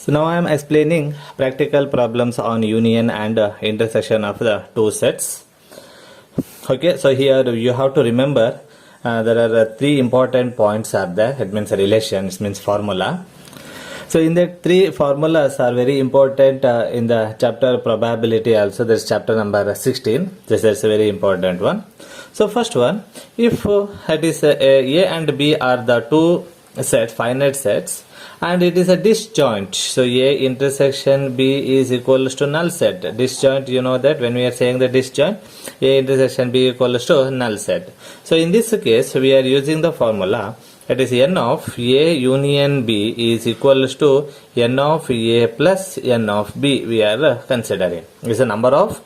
So now I am explaining practical problems on union and intersection of the two sets. Okay, so here you have to remember there are three important points are there. It means relation, it means formula. So in the three formulas are very important in the chapter probability also. There is chapter number 16. This is a very important one. So first one, if it is A and B are the two sets, finite sets, and it is a disjoint. So A intersection B is equals to null set. Disjoint, you know that when we are saying the disjoint, A intersection B equals to null set. So in this case, we are using the formula. It is n of A union B is equals to n of A plus n of B we are considering. Is the number of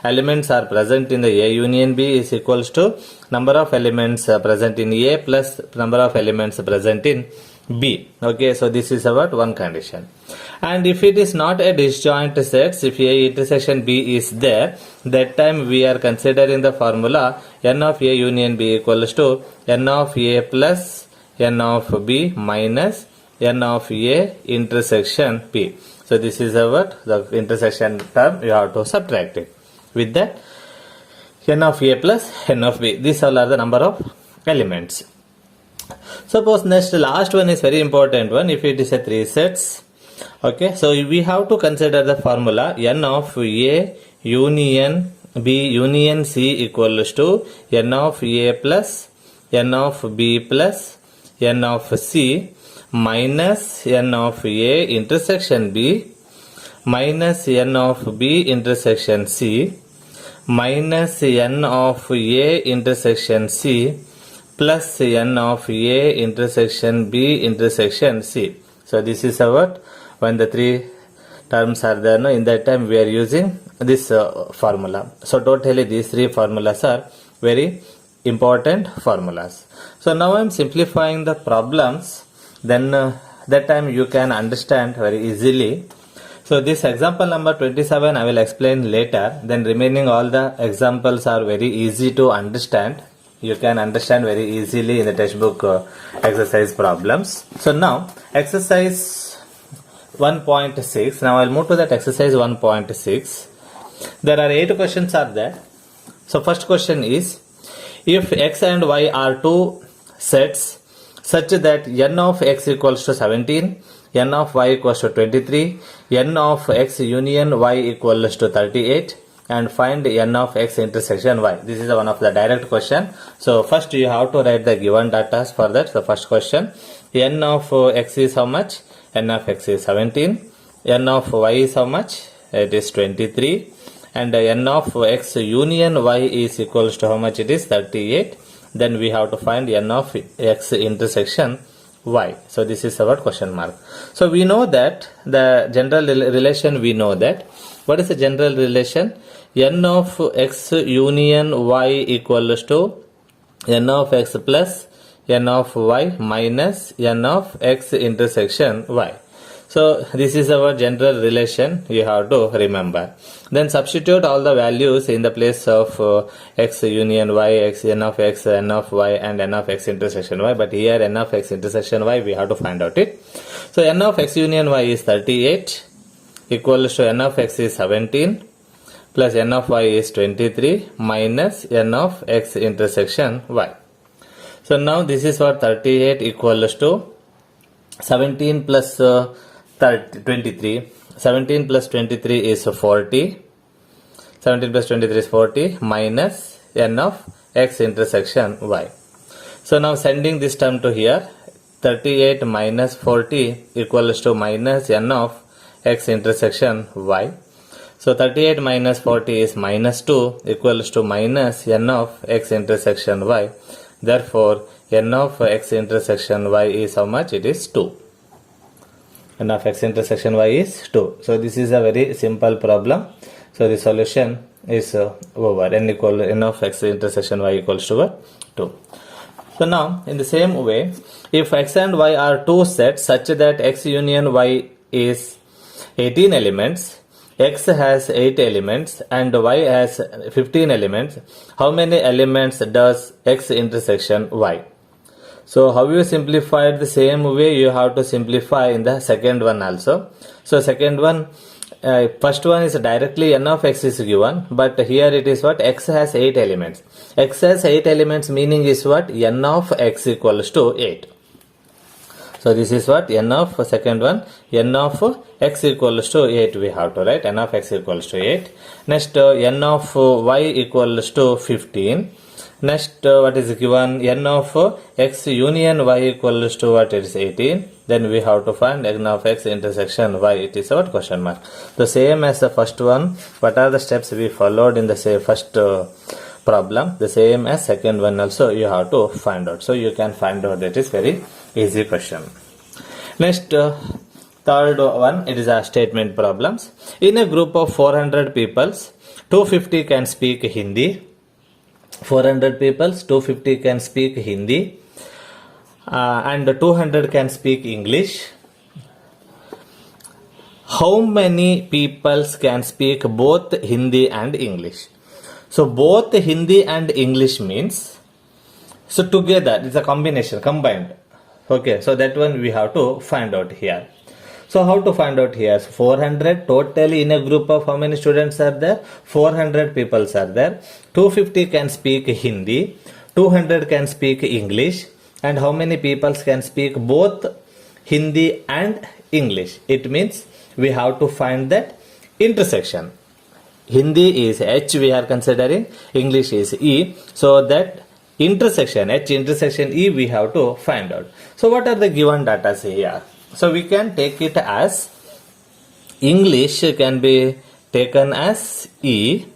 elements are present in the A union B is equals to number of elements present in A plus number of elements present in B. Okay, so this is about one condition. And if it is not a disjoint set, if A intersection B is there, that time we are considering the formula n of A union B equals to n of A plus n of B minus n of A intersection B. So this is about the intersection term, you have to subtract it. With that, n of A plus n of B. These all are the number of elements. Suppose next last one is very important one. If it is a three sets, okay, so we have to consider the formula n of A union B union C equals to n of A plus n of B plus n of C minus n of A intersection B minus n of B intersection C minus n of A intersection C plus n of A intersection B intersection C. So this is about when the three terms are there. No, in that time we are using this formula. So totally these three formulas are very important formulas. So now I am simplifying the problems. Then that time you can understand very easily. So this example number 27 I will explain later. Then remaining all the examples are very easy to understand. You can understand very easily in the textbook exercise problems. So now exercise 1.6. Now I'll move to that exercise 1.6. There are 8 questions are there. So first question is, if x and y are two sets such that n of x equals to 17, n of y equals to 23, n of x union y equals to 38, and find n of x intersection y. This is one of the direct question. So first you have to write the given data for that. So first question, n of x is how much? N of x is 17. N of y is how much? It is 23. And n of x union y is equals to how much? It is 38. Then we have to find n of x intersection y. So this is our question mark. So we know that the general relation, we know that. What is the general relation? N of x union y equals to n of x plus n of y minus n of x intersection y. So this is our general relation, you have to remember. Then substitute all the values in the place of x union y, x, n of x, n of y and n of x intersection y. But here n of x intersection y we have to find out it. So n of x union y is 38 equals to n of x is 17 plus n of y is 23 minus n of x intersection y. So now this is for 38 equals to 17 plus 23. 17 plus 23 is 40. 17 plus 23 is 40 minus n of x intersection y. So now sending this term to here, 38 minus 40 equals to minus n of x intersection y. So 38 minus 40 is minus 2 equals to minus n of x intersection y. Therefore, n of x intersection y is how much? It is 2. N of x intersection y is 2. So this is a very simple problem. So the solution is over. N of x intersection y equals to 2. So now in the same way, if x and y are two sets such that x union y is 18 elements, x has 8 elements and y has 15 elements, how many elements does x intersection y? So how you simplified the same way you have to simplify in the second one also. So second one, first one is directly n of x is given, but here it is what? X has 8 elements. X has 8 elements, meaning is what? N of x equals to 8. So this is what? N of second one, n of x equals to 8 we have to write. N of x equals to 8. Next n of y equals to 15. Next what is given? N of x union y equals to what? It is 18. Then we have to find n of x intersection y. It is what? Question mark. The same as the first one. What are the steps we followed in the first problem? The same as second one also you have to find out. So you can find out. That is very easy question. Next third one, it is a statement problems. In a group of 400 people, 250 can speak Hindi. 400 people, 250 can speak Hindi, and 200 can speak English. How many people can speak both Hindi and English? So both Hindi and English means, so together it's a combination, combined. Okay, so that one we have to find out here. So how to find out here? So 400 totally in a group of how many students are there? 400 people are there. 250 can speak Hindi, 200 can speak English, and how many people can speak both Hindi and English? It means we have to find that intersection. Hindi is H we are considering, English is E, so that intersection, H intersection E we have to find out. So what are the given data here? So we can take it as English can be taken as E,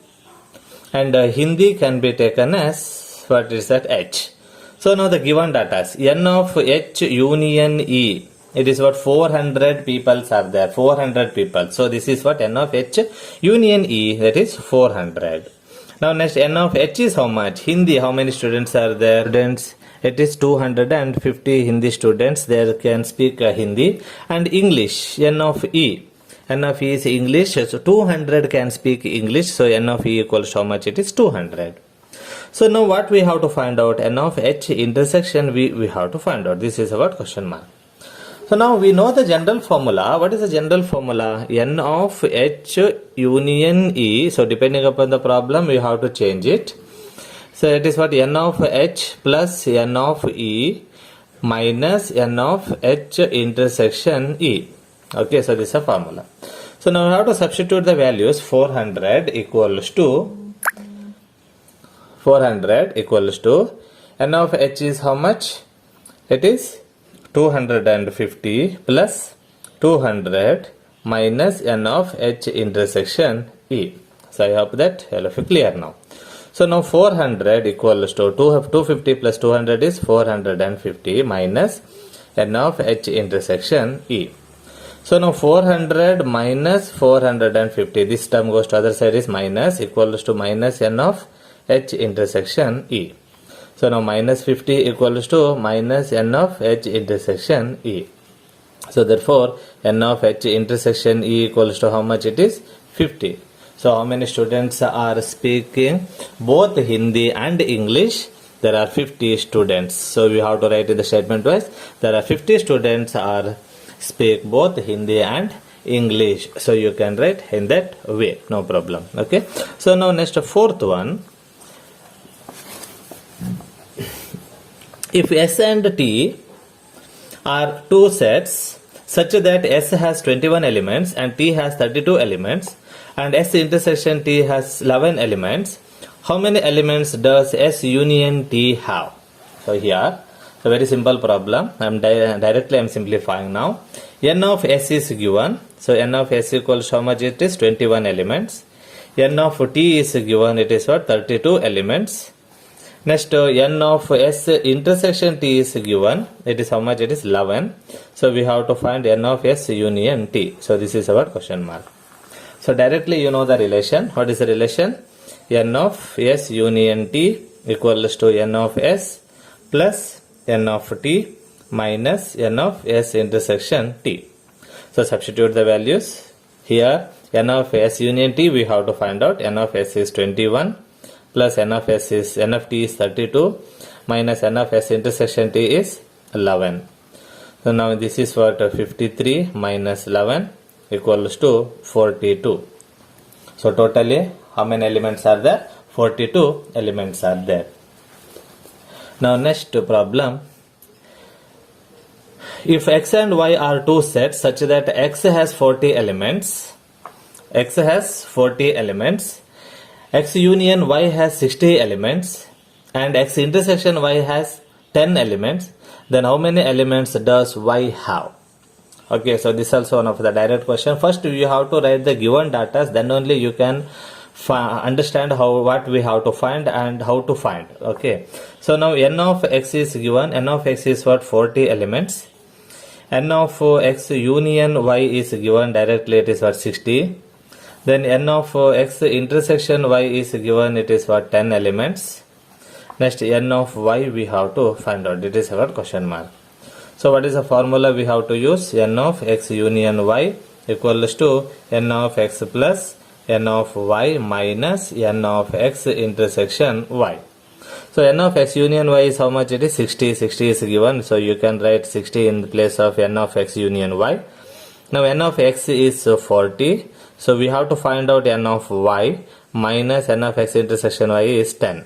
and Hindi can be taken as, what is that? H. So now the given data is N of H union E. It is what? 400 people are there. 400 people. So this is what? N of H union E, that is 400. Now next N of H is how much? Hindi, how many students are there? Students, it is 250 Hindi students there can speak Hindi, and English, N of E. N of E is English, so 200 can speak English, so N of E equals how much? It is 200. So now what we have to find out? N of H intersection we have to find out. This is our question mark. So now we know the general formula. What is the general formula? N of H union E. So depending upon the problem, we have to change it. So it is what? N of H plus N of E minus N of H intersection E. Okay, so this is a formula. So now we have to substitute the values. 400 equals to N of H is how much? It is 250 plus 200 minus N of H intersection E. So I hope that all of you clear now. So now 400 equals to 250 plus 200 is 450 minus N of H intersection E. So now 400 minus 450, this term goes to other side, is minus, equals to minus N of H intersection E. So now minus 50 equals to minus N of H intersection E. So therefore N of H intersection E equals to how much? It is 50. So how many students are speaking both Hindi and English? There are 50 students. So we have to write in the statement wise. There are 50 students are speak both Hindi and English. So you can write in that way, no problem. Okay. So now next fourth one. If S and T are two sets such that S has 21 elements and T has 32 elements, and S intersection T has 11 elements, how many elements does S union T have? So here, a very simple problem. I'm simplifying now. N of S is given. So N of S equals how much? It is 21 elements. N of T is given. It is what? 32 elements. Next, N of S intersection T is given. It is how much? It is 11. So we have to find N of S union T. So this is our question mark. So directly you know the relation. What is the relation? N of S union T equals to N of S plus N of T minus N of S intersection T. So substitute the values. Here N of S union T we have to find out. N of S is 21 plus N of T is 32 minus n of s intersection t is 11. So now this is what 53 minus 11 equals to 42. So totally how many elements are there? 42 elements are there. Now next problem. If x and y are two sets such that x has 40 elements, x union y has 60 elements, and x intersection y has 10 elements, then how many elements does y have? Okay, so this is also one of the direct question. First you have to write the given data, then only you can understand what we have to find and how to find. Okay, so now n of x is given. N of x is what? 40 elements. N of x union y is given directly, it is what? 60. Then n of x intersection y is given, it is what? 10 elements. Next n of y we have to find out, it is our question mark. So what is the formula we have to use? N of x union y equals to n of x plus n of y minus n of x intersection y. So n of x union y is how much? It is 60. 60 is given, so you can write 60 in the place of n of x union y. Now n of x is 40, so we have to find out n of y minus n of x intersection y is 10.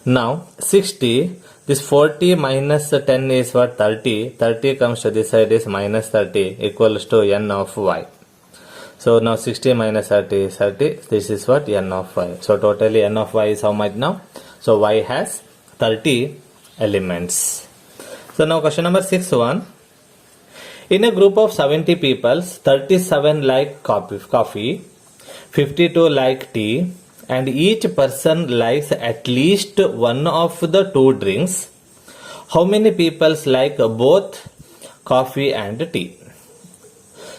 Now 60, this 40 minus 10 is what? 30. 30 comes to this side is minus 30 equals to n of y. So now 60 minus 30 is 30. This is what? N of y. So totally n of y is how much now? So y has 30 elements. So now question number 6.1. In a group of 70 people, 37 like coffee, 52 like tea, and each person likes at least one of the two drinks. How many people like both coffee and tea?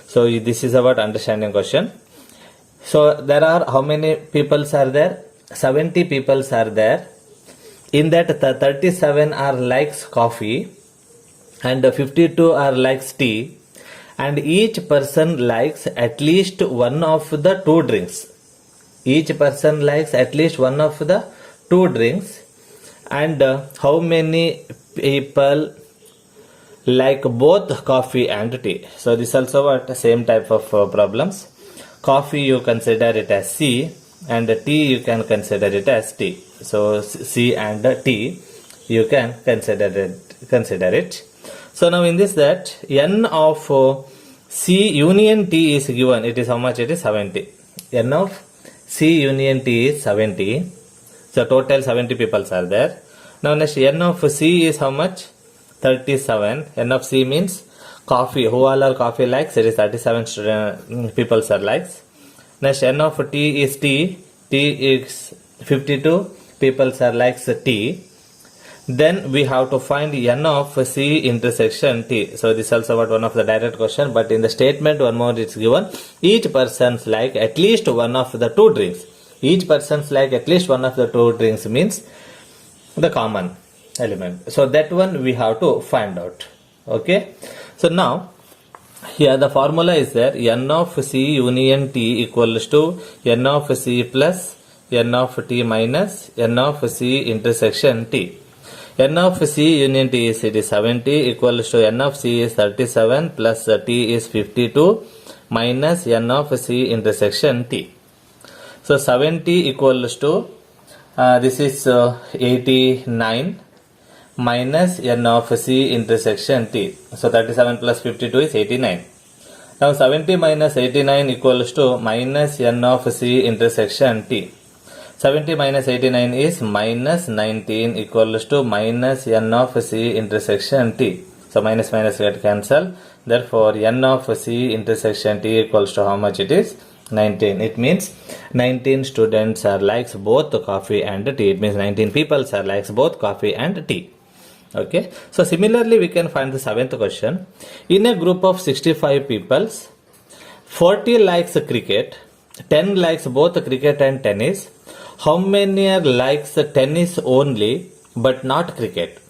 So this is about understanding question. So there are how many people are there? 70 people are there. In that 37 are likes coffee and 52 are likes tea, and each person likes at least one of the two drinks. Each person likes at least one of the two drinks, and how many people like both coffee and tea? So this also what? Same type of problems. Coffee you consider it as C, and tea you can consider it as T. So C and T you can consider it. So now in this that n of C union T is given, it is how much? It is 70. N of C union T is 70. So total 70 people are there. Now next n of C is how much? 37. N of C means coffee. Who all are coffee likes? It is 37 people are likes. Next n of T is T. T is 52 people are likes T. Then we have to find n of C intersection T. So this is also what one of the direct question, but in the statement one more it's given. Each person's like at least one of the two drinks. Each person's like at least one of the two drinks means the common element. So that one we have to find out. Okay. So now here the formula is there. N of C union T equals to n of C plus n of T minus n of C intersection T. N of C union T is, it is 70 equals to n of C is 37 plus T is 52 minus n of C intersection T. So 70 equals to this is 89 minus n of C intersection T. So 37 plus 52 is 89. Now 70 minus 89 equals to minus n of C intersection T. 70 minus 89 is minus 19 equals to minus n of C intersection T. So minus minus get cancel. Therefore n of C intersection T equals to how much? It is 19. It means 19 students are likes both coffee and tea. It means 19 people are likes both coffee and tea. Okay. So similarly we can find the seventh question. In a group of 65 people, 40 likes cricket, 10 likes both cricket and tennis. How many are likes tennis only but not cricket?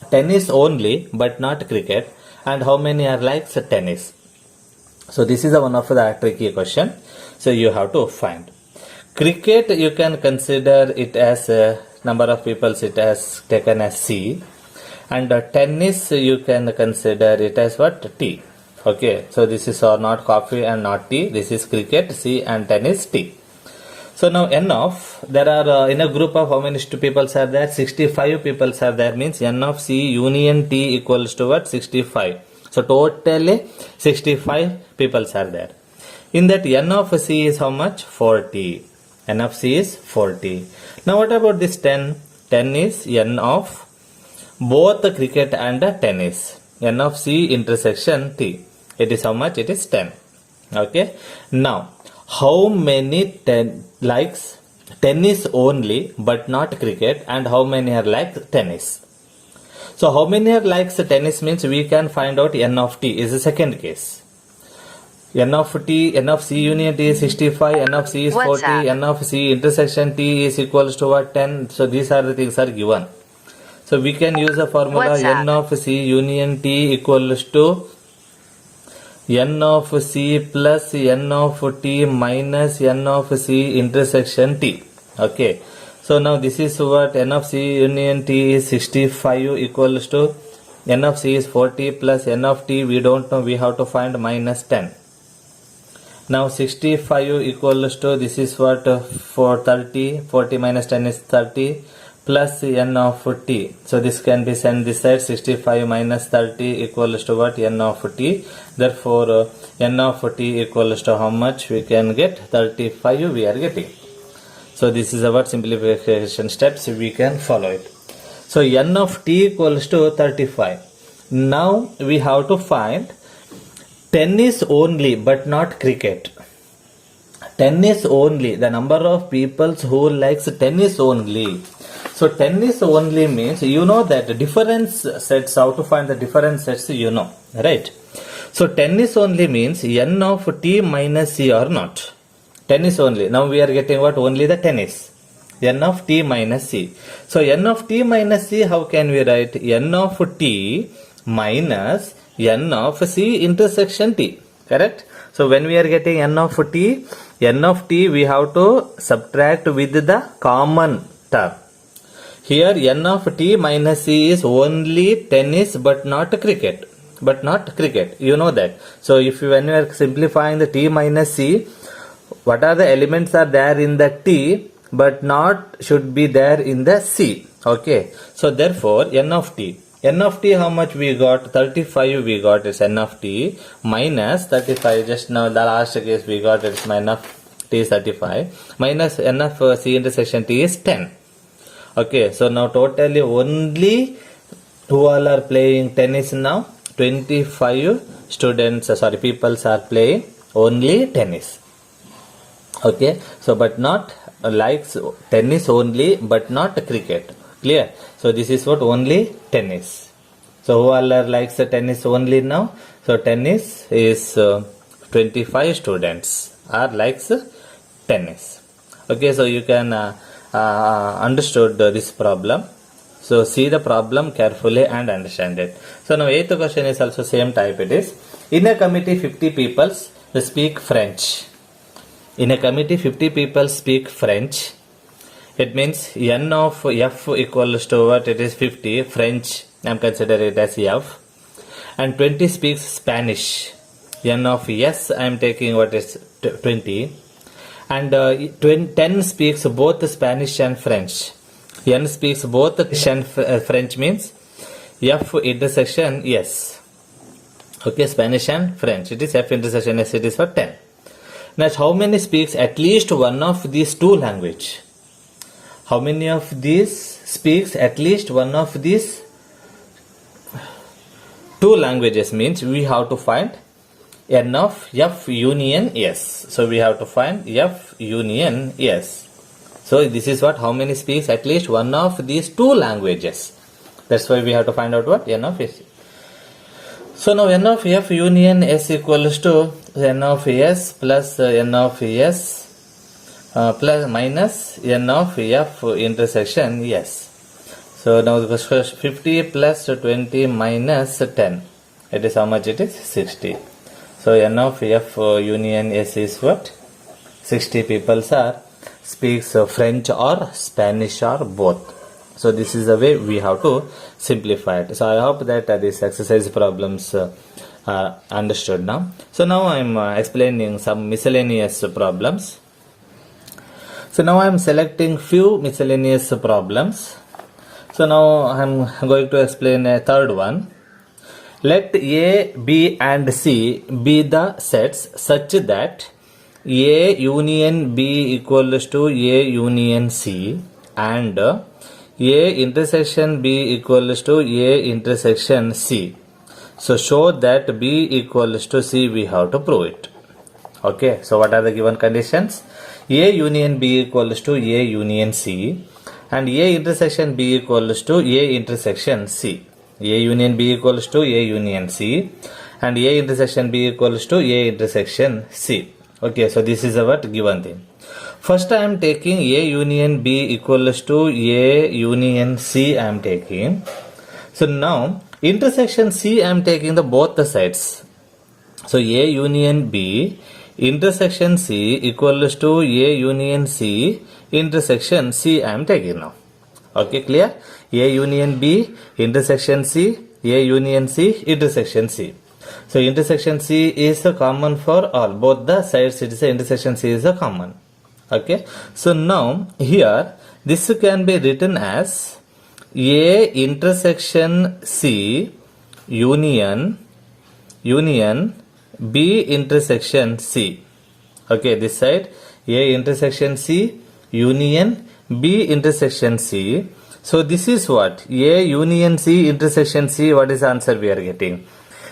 Tennis only but not cricket. And how many are likes tennis? So this is one of the tricky question. So you have to find. Cricket you can consider it as number of people it has taken as C, and tennis you can consider it as what? T. Okay, so this is not coffee and not tea. This is cricket C and tennis T. So now n of, there are in a group of how many people are there? 65 people are there, means n of C union T equals to what? 65. So totally 65 people are there. In that n of C is how much? 40. N of C is 40. Now what about this 10? 10 is n of both the cricket and the tennis. N of C intersection T. It is how much? It is 10. Okay. Now, how many likes tennis only but not cricket, and how many are like tennis? So how many are likes tennis means we can find out n of t is the second case. N of C union T is 65, n of C is 40, n of C intersection T is equals to what? 10. So these are the things are given. So we can use the formula n of C union T equals to n of C plus n of T minus n of C intersection T. Okay. So now this is what? N of C union T is 65 equals to n of C is 40 plus n of T we don't know, we have to find minus 10. Now 65 equals to, this is what? For 30, 40 minus 10 is 30 plus n of t. So this can be sent this side, 65 minus 30 equals to what? N of t. Therefore n of t equals to how much? We can get 35 we are getting. So this is our simplification steps, we can follow it. So n of t equals to 35. Now we have to find tennis only but not cricket. Tennis only, the number of people who likes tennis only. So tennis only means, you know that difference sets, how to find the difference sets, you know, right? So tennis only means n of t minus c or not. Tennis only. Now we are getting what? Only the tennis. N of t minus c. So n of t minus c, how can we write? N of t minus n of c intersection t. Correct? So when we are getting n of t we have to subtract with the common term. Here n of t minus c is only tennis but not cricket. You know that. So if when you are simplifying the t minus c, what are the elements are there in the t but not should be there in the c. Okay. So therefore n of t how much we got? 35 we got is n of t minus 35. Just now the last case we got is n of t is 35 minus n of c intersection t is 10. Okay, so now totally only who all are playing tennis now? 25 people are playing only tennis. Okay, so but not likes tennis only but not cricket. Clear? So this is what? Only tennis. So who all are likes tennis only now? So tennis is 25 students are likes tennis. Okay, so you can understood this problem. So see the problem carefully and understand it. So now 8th question is also same type it is. In a committee 50 people speak French. In a committee 50 people speak French. It means n of f equals to what? It is 50. French I am considering it as f. And 20 speaks Spanish. N of s I am taking what is 20. And 10 speaks both Spanish and French. N speaks both and French means F intersection S. Okay, Spanish and French. It is F intersection S. It is for 10. Next, how many speaks at least one of these two language? How many of these speaks at least one of these two languages means we have to find n of F union S. So we have to find F union S. So this is what? How many speaks at least one of these two languages. That's why we have to find out what? N of S. So now n of F union S equals to n of S plus n of S plus minus n of F intersection S. So now the 50 plus 20 minus 10. It is how much? It is 60. So n of F union S is what? 60 people are speaks French or Spanish or both. So this is the way we have to simplify it. So I hope that these exercise problems are understood now. So now I am explaining some miscellaneous problems. So now I am selecting few miscellaneous problems. So now I am going to explain a third one. Let A, B and C be the sets such that A union B equals to A union C and A intersection B equals to A intersection C. So show that B equals to C, we have to prove it. Okay, so what are the given conditions? A union B equals to A union C and A intersection B equals to A intersection C. A union B equals to A union C and A intersection B equals to A intersection C. Okay, so this is our given thing. First I am taking A union B equals to A union C I am taking. So now intersection C I am taking the both the sides. So A union B intersection C equals to A union C intersection C I am taking now. Okay, clear? A union B intersection C, A union C intersection C. So intersection C is common for all, both the sides it is a intersection C is a common. Okay, so now here this can be written as A intersection C union B intersection C. Okay, this side A intersection C union B intersection C. So this is what? A union C intersection C. What is the answer we are getting?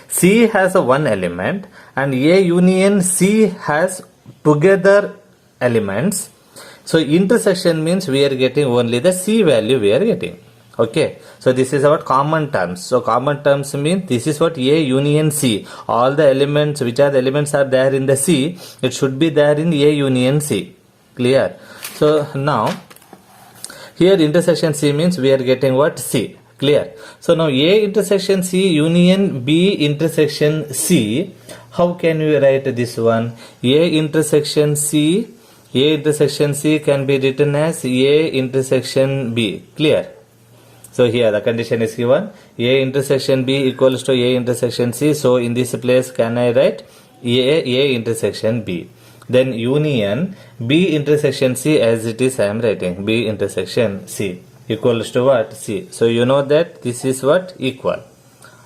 C has a one element and A union C has together elements. So intersection means we are getting only the C value we are getting. Okay, so this is our common terms. So common terms mean this is what A union C. All the elements, which are the elements are there in the C, it should be there in A union C. Clear? So now here intersection C means we are getting what? C. Clear? So now A intersection C union B intersection C. How can we write this one? A intersection C can be written as A intersection B. Clear? So here the condition is given. A intersection B equals to A intersection C. So in this place can I write A intersection B. Then union B intersection C as it is I am writing B intersection C equals to what? C. So you know that this is what? Equal.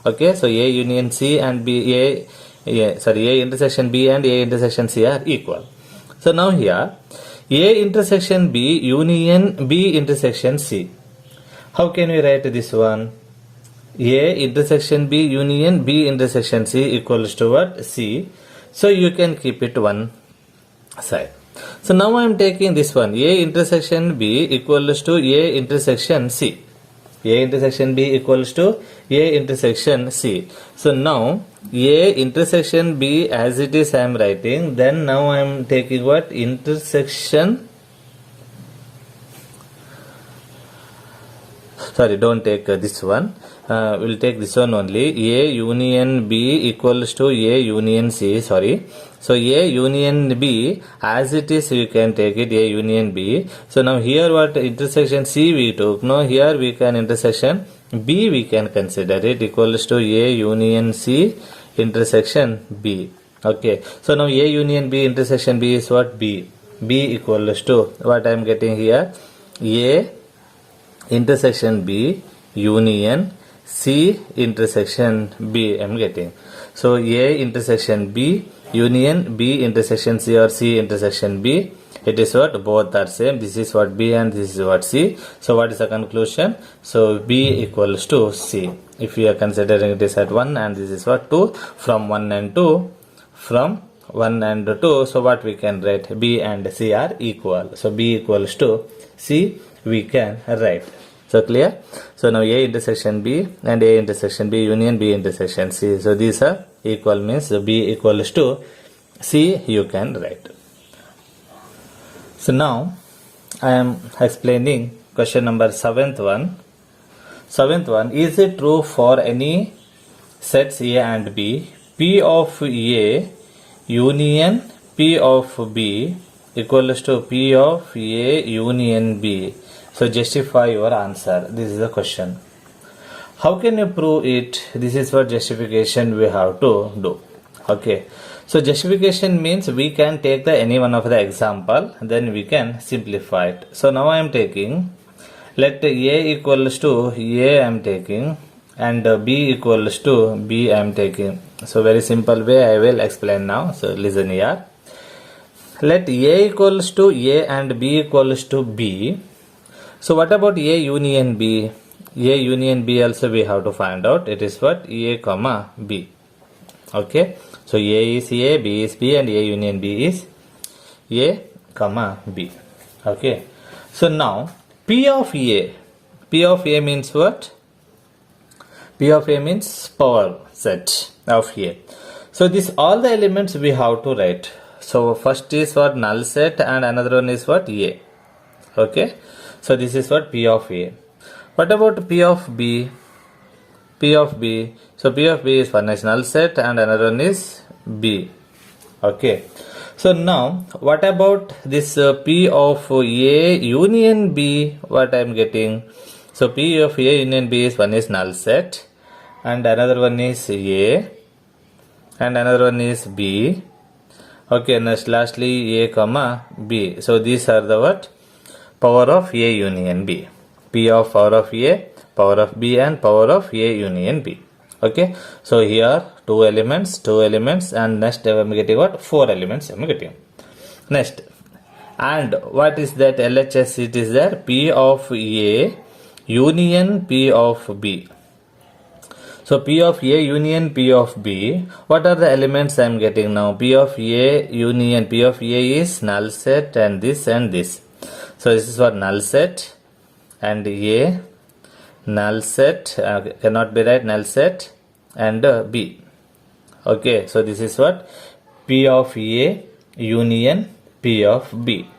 Okay, so A union C and A intersection B and A intersection C are equal. So now here A intersection B union B intersection C. How can we write this one? A intersection B union B intersection C equals to what? C. So you can keep it one side. So now I am taking this one. A intersection B equals to A intersection C. A intersection B equals to A intersection C. So now A intersection B as it is I am writing. Then now I am taking what? Intersection. Sorry, don't take this one. We'll take this one only. A union B equals to A union C. Sorry. So A union B as it is you can take it A union B. So now here what intersection C we took. Now here we can intersection B we can consider it equals to A union C intersection B. Okay. So now A union B intersection B is what? B. B equals to what I am getting here? A intersection B union C intersection B I am getting. So A intersection B union B intersection C or C intersection B, it is what? Both are same. This is what B and this is what C. So what is the conclusion? So B equals to C. If we are considering this at 1 and this is what? 2. From 1 and 2. From 1 and 2. So what we can write? B and C are equal. So B equals to C we can write. So clear? So now A intersection B and A intersection B union B intersection C. So these are equal means B equals to C you can write. So now I am explaining question number 7th one. 7th one, is it true for any sets A and B, P of A union P of B equals to P of A union B. So justify your answer. This is the question. How can you prove it? This is what justification we have to do. Okay. So justification means we can take the any one of the example, then we can simplify it. So now I am taking, let A equals to A I am taking, and B equals to B I am taking. So very simple way I will explain now. So listen here. Let A equals to A and B equals to B. So what about A union B? A union B also we have to find out. It is what? A comma B. Okay. So A is A, B is B, and A union B is A comma B. Okay. So now P of A. P of A means what? P of A means power set of A. So this all the elements we have to write. So first is what? Null set, and another one is what? A. Okay. So this is what? P of A. What about P of B? P of B. So P of B is one is null set and another one is B. Okay. So now what about this P of A union B? What I am getting? So P of A union B is one is null set and another one is A and another one is B. Okay. Next lastly A comma B. So these are the what? Power of A union B. P of power of A, power of B, and power of A union B. Okay. So here two elements, and next I am getting what? 4 elements I am getting. Next. And what is that LHS? It is there P of A union P of B. So P of A union P of B. What are the elements I am getting now? P of A union P of A is null set and this and this. So this is what? Null set and A, null set, cannot be right, null set, and B. Okay, so this is what? P of A union P of B.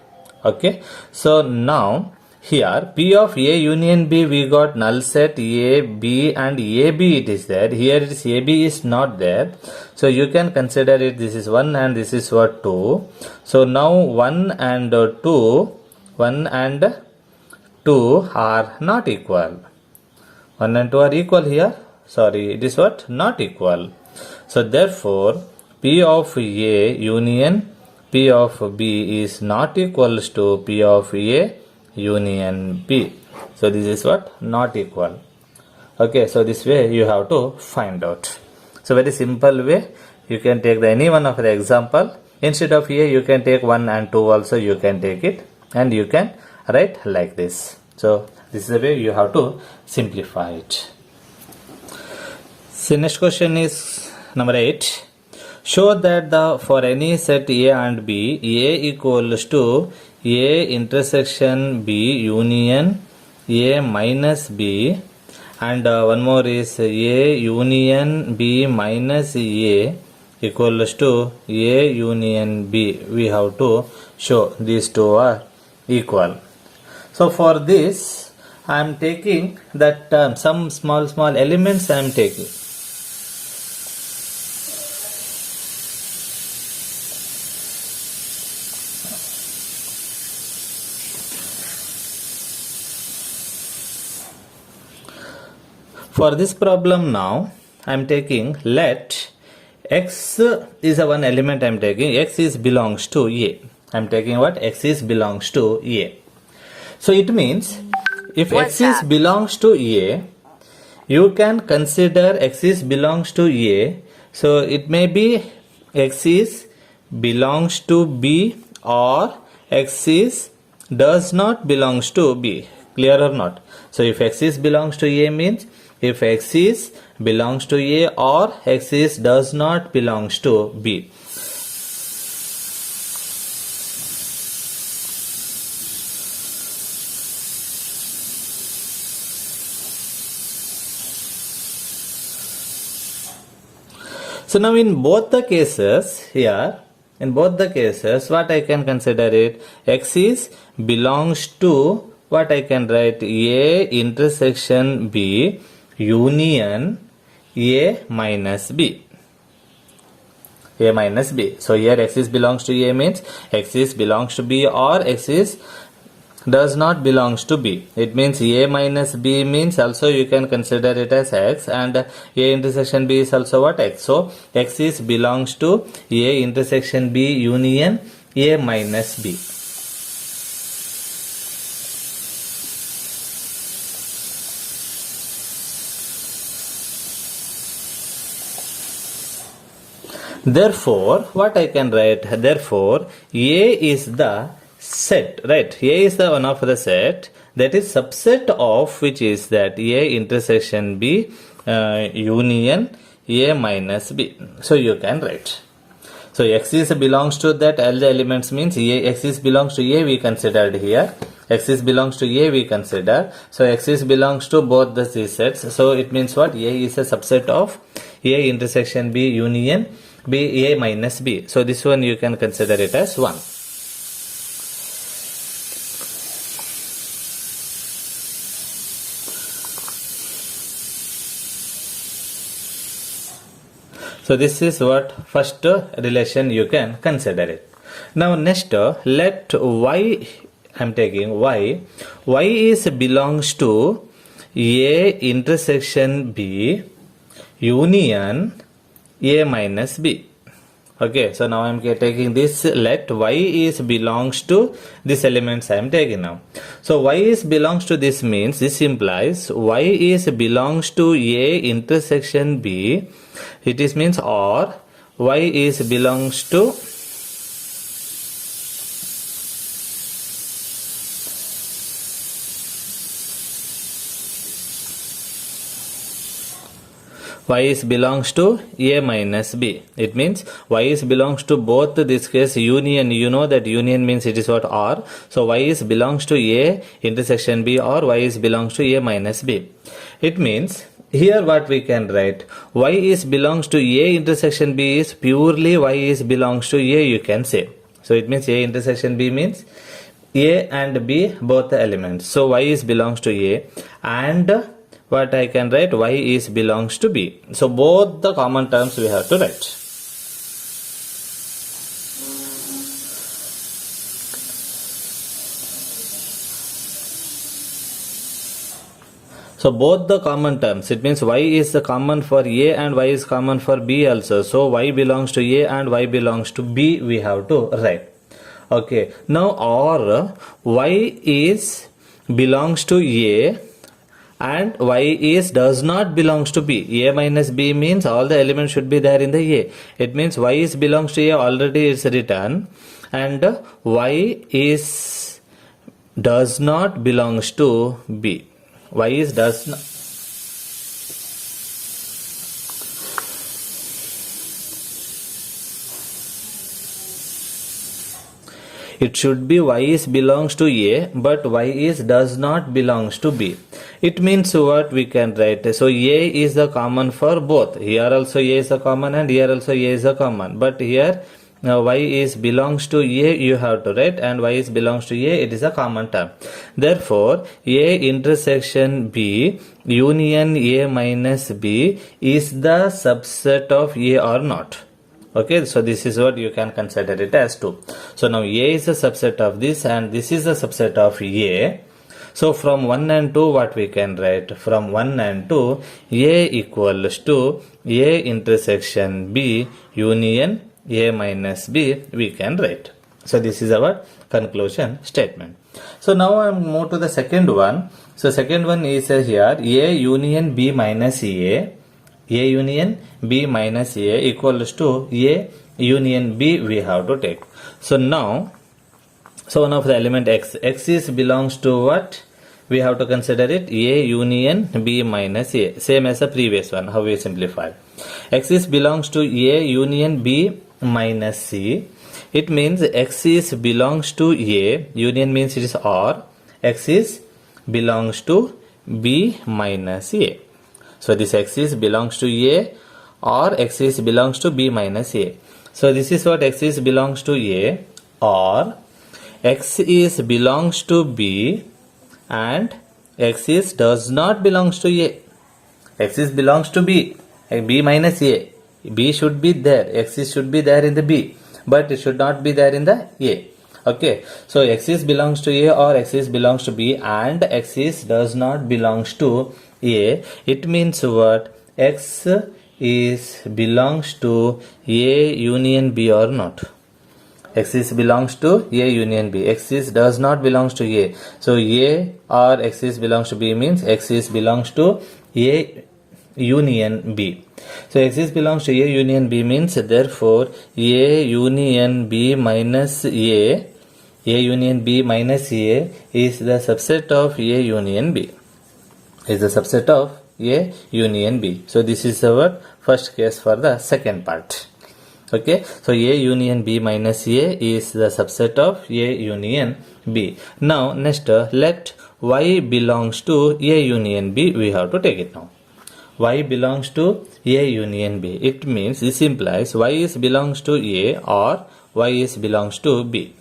Okay, so now here P of A union B, we got null set A, B, and AB it is there. Here it is AB is not there. So you can consider it, this is 1 and this is what? 2. So now 1 and 2 are not equal. 1 and 2 are equal here. Sorry, it is what? Not equal. So therefore, P of A union P of B is not equals to P of A union B. So this is what? Not equal. Okay, so this way you have to find out. So very simple way. You can take any one of the example. Instead of A, you can take 1 and 2 also you can take it. And you can write like this. So this is the way you have to simplify it. So next question is number 8. Show that for any set A and B, A equals to A intersection B union A minus B, and one more is A union B minus A equals to A union B. We have to show these two are equal. So for this I am taking that some small elements I am taking. For this problem now I am taking, let X is a one element I am taking, X is belongs to A. I am taking what? X is belongs to A. So it means if X is belongs to A, you can consider X is belongs to A. So it may be X is belongs to B or X is does not belongs to B. Clear or not? So if X is belongs to A means if X is belongs to A or X is does not belongs to B. So now in both the cases here, in both the cases, what I can consider it? X is belongs to what I can write? A intersection B union A minus B. A minus B. So here x is belongs to A means x is belongs to B or x is does not belongs to B. It means A minus B means also you can consider it as x, and A intersection B is also what? X. So x is belongs to A intersection B union A minus B. Therefore, what I can write? Therefore, A is the set, right? A is the one of the set that is subset of which is that A intersection B union A minus B. So you can write. So x is belongs to that, all the elements means x is belongs to A we considered here. X is belongs to A we consider. So x is belongs to both the C sets. So it means what? A is a subset of A intersection B union B A minus B. So this one you can consider it as 1. So this is what first relation you can consider it. Now next let y, I am taking y is belongs to A intersection B union A minus B. Okay, so now I am taking this, let y is belongs to this elements I am taking now. So y is belongs to this means this implies y is belongs to A intersection B. It is means or y is belongs to y is belongs to A minus B. It means y is belongs to both this case union. You know that union means it is what? Or. So y is belongs to A intersection B or y is belongs to A minus B. It means here what we can write, y is belongs to A intersection B is purely y is belongs to A you can say. So it means A intersection B means A and B both the elements. So y is belongs to A and what I can write, y is belongs to B. So both the common terms we have to write. So both the common terms, it means y is the common for A and y is common for B also. So y belongs to A and y belongs to B we have to write. Okay, now or y is belongs to A and y is does not belongs to B. A minus B means all the elements should be there in the A. It means y is belongs to A already is written and y is does not belongs to B. Y is does not. It should be y is belongs to A but y is does not belongs to B. It means what we can write. So A is the common for both. Here also A is a common and here also A is a common. But here y is belongs to A you have to write and y is belongs to A it is a common term. Therefore A intersection B union A minus B is the subset of A or not. Okay, so this is what you can consider it as 2. So now A is a subset of this and this is a subset of A. So from 1 and 2 what we can write? From 1 and 2 A equals to A intersection B union A minus B we can write. So this is our conclusion statement. So now I move to the second one. So second one is here A union B minus A. A union B minus A equals to A union B we have to take. So now, so one of the element x is belongs to what? We have to consider it A union B minus A. Same as the previous one, how we simplify. X is belongs to A union B minus C. It means x is belongs to A, union means it is or, x is belongs to B minus A. So this x is belongs to A or x is belongs to B minus A. So this is what x is belongs to A or x is belongs to B and x is does not belongs to A. X is belongs to B, B minus A. B should be there, X should be there in the B, but it should not be there in the A. Okay, so X is belongs to A or X is belongs to B, and X is does not belongs to A. It means what? X is belongs to A union B or not? X is belongs to A union B. X is does not belongs to A. So A or X is belongs to B means X is belongs to A union B. So X is belongs to A union B means therefore A union B minus A union B minus A is the subset of A union B. Is the subset of A union B. So this is our first case for the second part. Okay, so A union B minus A is the subset of A union B. Now next let Y belongs to A union B. We have to take it now. Y belongs to A union B. It means this implies Y is belongs to A or Y is belongs to B.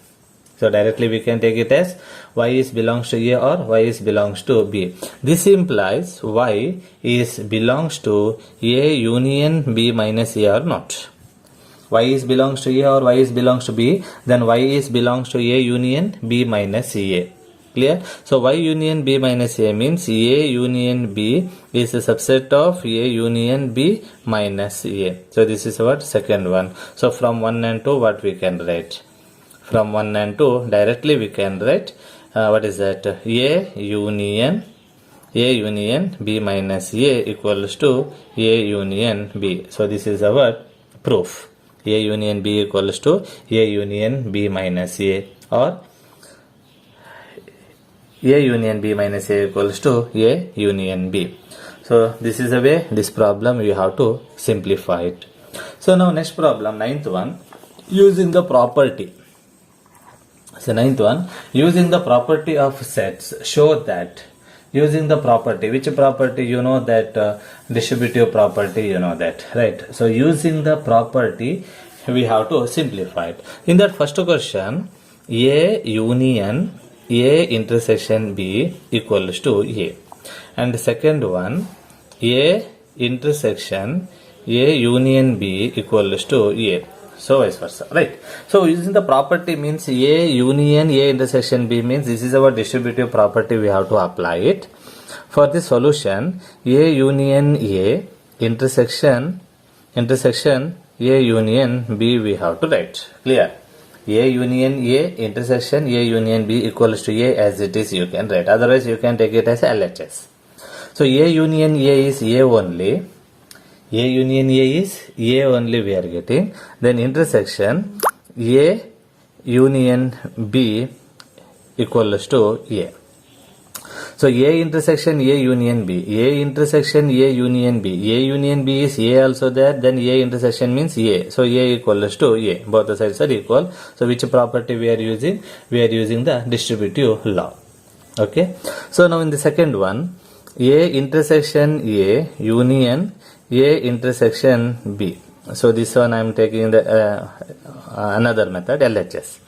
So directly we can take it as Y is belongs to A or Y is belongs to B. This implies Y is belongs to A union B minus A or not. Y is belongs to A or Y is belongs to B, then Y is belongs to A union B minus A. Clear? So Y union B minus A means A union B is a subset of A union B minus A. So this is our second one. So from 1 and 2 what we can write? From 1 and 2 directly we can write what is that? A union B minus A equals to A union B. So this is our proof. A union B equals to A union B minus A, or A union B minus A equals to A union B. So this is the way this problem you have to simplify it. So now next problem, ninth one, using the property. So ninth one, using the property of sets, show that. Using the property, which property? You know that distributive property, you know that, right? So using the property we have to simplify it. In that first question, A union A intersection B equals to A, and the second one, A intersection A union B equals to A. So vice versa, right? So using the property means A union A intersection B means this is our distributive property, we have to apply it. For this solution, A union A intersection A union B we have to write. Clear? A union A intersection A union B equals to A as it is you can write. Otherwise you can take it as LHS. So A union A is A only. A union A is A only we are getting. Then intersection A union B equals to A. So A intersection A union B. A intersection A union B. A union B is A also there. Then A intersection means A. So A equals to A. Both the sides are equal. So which property we are using? We are using the distributive law. Okay. So now in the second one, A intersection A union A intersection B. So this one I am taking the another method, LHS.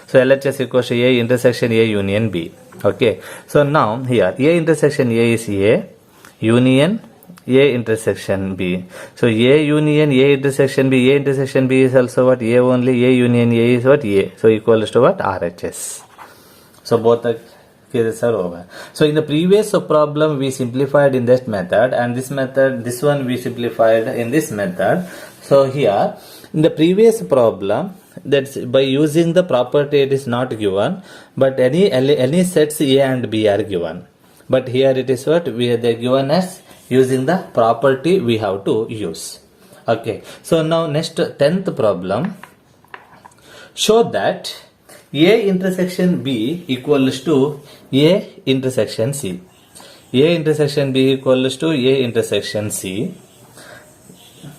So LHS equals to A intersection A union B. Okay. So now here A intersection A is A union A intersection B. So A union A intersection B. A intersection B is also what? A only. A union A is what? A. So equals to what? RHS. So both the cases are over. So in the previous problem we simplified in this method, and this one we simplified in this method. So here in the previous problem, that's by using the property it is not given, but any sets A and B are given. But here it is what we are given as using the property we have to use. Okay. So now next 10th problem, show that A intersection B equals to A intersection C. A intersection B equals to A intersection C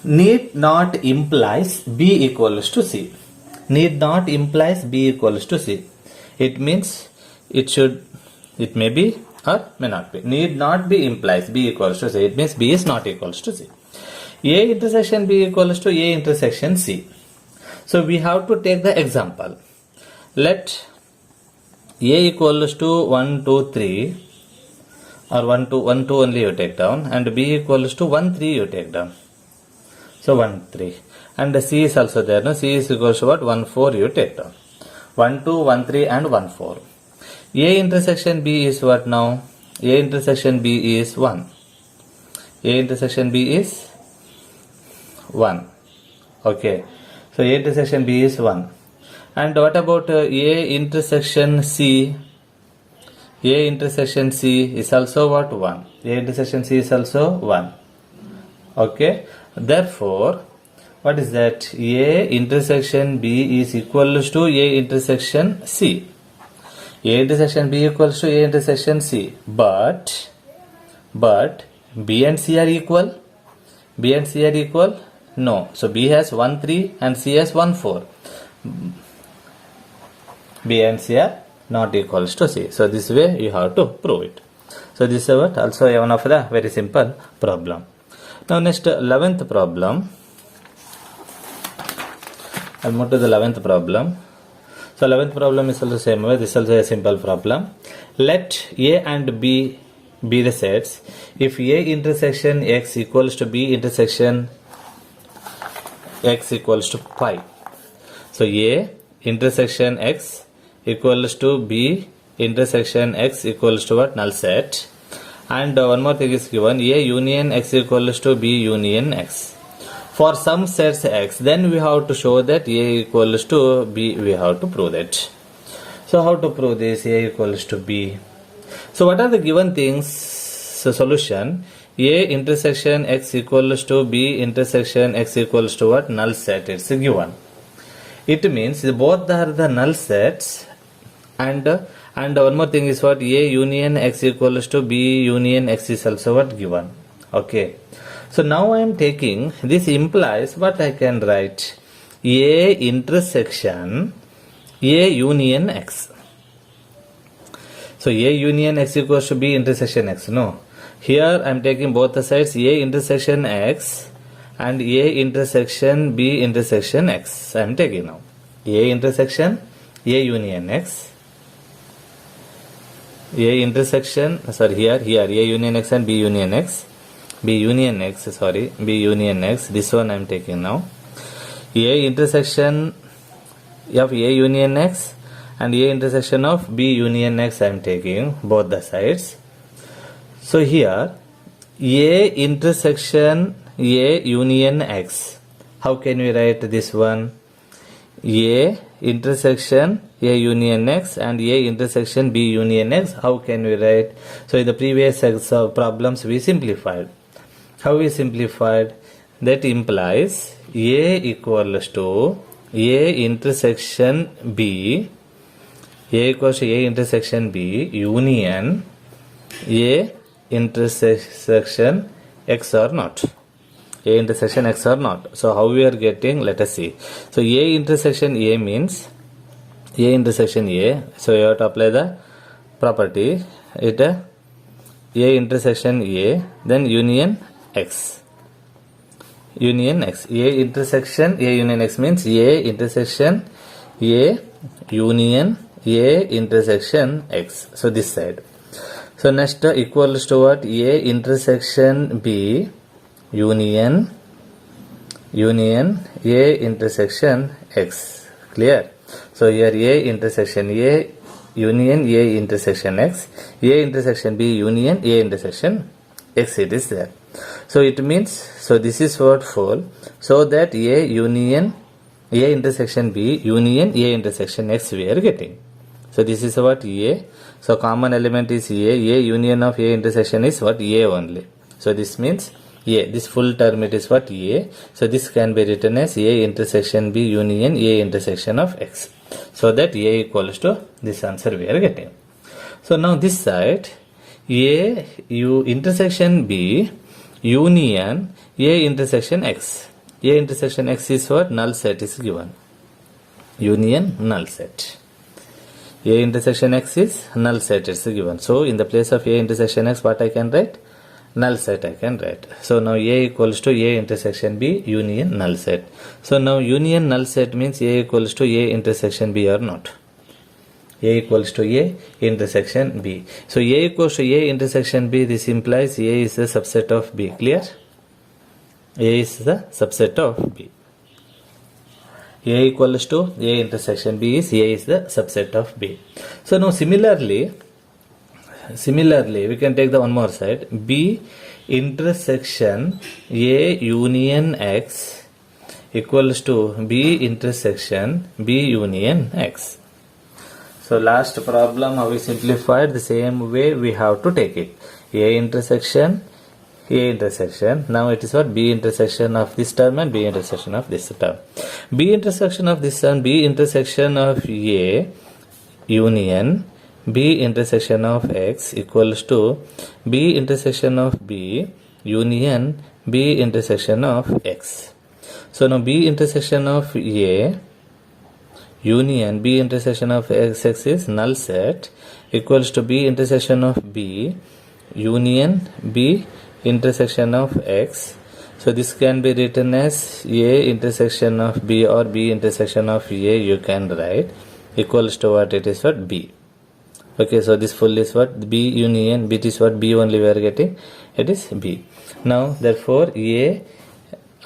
need not implies B equals to C. Need not implies B equals to C. It means it may be or may not be. Need not be implies B equals to C. It means B is not equals to C. A intersection B equals to A intersection C. So we have to take the example. Let A equals to 1, 2, 3, or 1, 2 only you take down, and B equals to 1, 3 you take down. So 1, 3. And the C is also there. No? C is equals to what? 1, 4 you take down. 1, 2, 1, 3 and 1, 4. A intersection B is what now? A intersection B is 1. A intersection B is 1. Okay. So A intersection B is 1. And what about A intersection C? A intersection C is also what? 1. A intersection C is also 1. Okay. Therefore, what is that? A intersection B is equals to A intersection C. A intersection B equals to A intersection C. But B and C are equal? B and C are equal? No. So B has 1, 3 and C has 1, 4. B and C are not equals to C. So this way you have to prove it. So this is what also one of the very simple problem. Now next 11th problem. I'll move to the 11th problem. So 11th problem is also same way. This is also a simple problem. Let A and B be the sets. If A intersection X equals to B intersection X equals to pi. So A intersection X equals to B intersection X equals to what? Null set. And one more thing is given. A union X equals to B union X. For some sets X, then we have to show that A equals to B. We have to prove that. So how to prove this? A equals to B. So what are the given things? So solution. A intersection X equals to B intersection X equals to what? Null set. It's given. It means both are the null sets. And one more thing is what? A union X equals to B union X is also what? Given. Okay. So now I am taking, this implies what I can write? A intersection A union X. So A union X equals to B intersection X. No. Here I am taking both the sides A intersection X and A intersection B intersection X. I am taking now. A intersection A union X. A intersection, sorry, here A union X and B union X. B union X, this one I am taking now. A intersection of A union X and A intersection of B union X I am taking both the sides. So here A intersection A union X. How can we write this one? A intersection A union X and A intersection B union X. How can we write? So in the previous sets of problems we simplified. How we simplified? That implies A equals to A intersection B. A equals to A intersection B union A intersection X or not. A intersection X or not. So how we are getting? Let us see. So A intersection A means A intersection A. So you have to apply the property. It A intersection A, then union X. Union X. A intersection A union X means A intersection A union A intersection X. So this side. So next equals to what? A intersection B union A intersection X. Clear? So here A intersection A union A intersection X. A intersection B union A intersection X, it is there. So it means, so this is what full. So that A union A intersection B union A intersection X we are getting. So this is what A. So common element is A. A union of A intersection is what? A only. So this means A. This full term it is what? A. So this can be written as A intersection B union A intersection of X. So that A equals to this answer we are getting. So now this side A intersection B union A intersection X. A intersection X is what? Null set is given. Union null set. A intersection X is null set is given. So in the place of A intersection X, what I can write? Null set I can write. So now A equals to A intersection B union null set. So now union null set means A equals to A intersection B or not? A equals to A intersection B. So A equals to A intersection B, this implies A is a subset of B. Clear? A is the subset of B. A equals to A intersection B is A is the subset of B. So now similarly we can take the one more side. B intersection A union X equals to B intersection B union X. So last problem how we simplified, the same way we have to take it. A intersection A intersection. Now it is what? B intersection of this term and B intersection of this term. B intersection of this term, B intersection of A union B intersection of X equals to B intersection of B union B intersection of X. So now B intersection of A union B intersection of X is null set equals to B intersection of B union B intersection of X. So this can be written as A intersection of B or B intersection of A, you can write, equals to what? It is what? B. Okay, so this full is what? B union B is what? B only we are getting, it is B. Now therefore A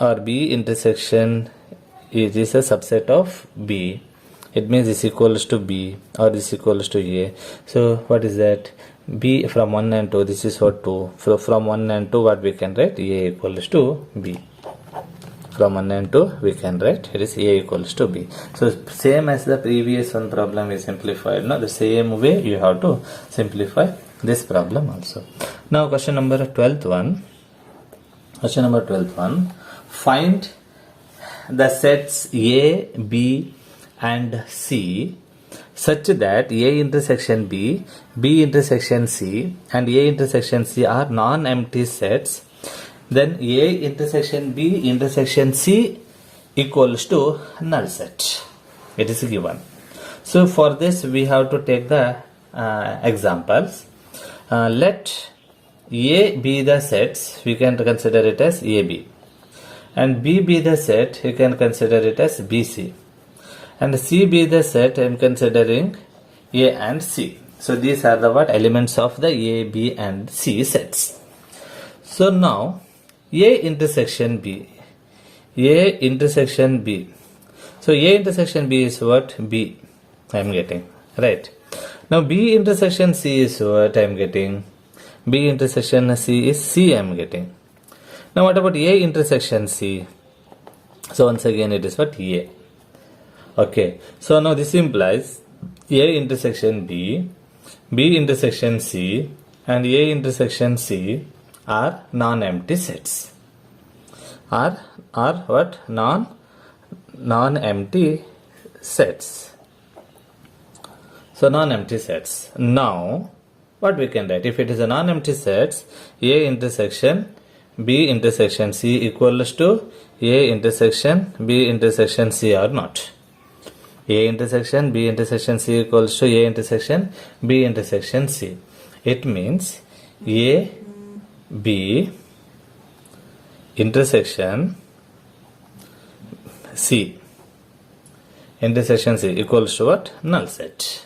or B intersection is a subset of B. It means this equals to B or this equals to A. So what is that? B from 1 and 2, this is what 2. So from 1 and 2 what we can write? A equals to B. From 1 and 2 we can write it is A equals to B. So same as the previous one problem is simplified. Now the same way you have to simplify this problem also. Now question number 12th one. Question number 12th one. Find the sets A, B and C such that A intersection B, B intersection C and A intersection C are non-empty sets, then A intersection B intersection C equals to null set. It is given. So for this we have to take the examples. Let A be the sets, we can consider it as AB, and B be the set, you can consider it as BC, and C be the set, I am considering A and C. So these are the what? Elements of the A, B and C sets. So now A intersection B, A intersection B. So A intersection B is what? B I am getting, right? Now B intersection C is what I am getting? B intersection C is C I am getting. Now what about A intersection C? So once again it is what? A. Okay, so now this implies A intersection B, B intersection C and A intersection C are non-empty sets. Are what? Non-empty sets. So non-empty sets. Now what we can write? If it is a non-empty sets, A intersection B intersection C equals to A intersection B intersection C or not. A intersection B intersection C equals to A intersection B intersection C. It means A B intersection C intersection C equals to what? Null set.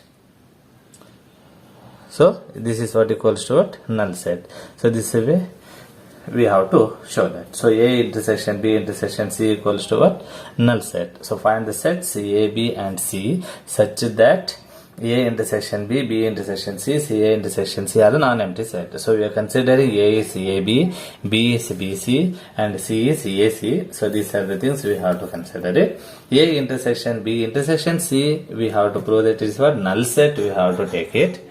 So this is what equals to what? Null set. So this is a way we have to show that. So A intersection B intersection C equals to what? Null set. So find the sets A, B and C such that A intersection B, B intersection C, C A intersection C are a non-empty set. So we are considering A is AB, B is BC and C is AC. So these are the things we have to consider it. A intersection B intersection C, we have to prove that it is what? Null set. We have to take it.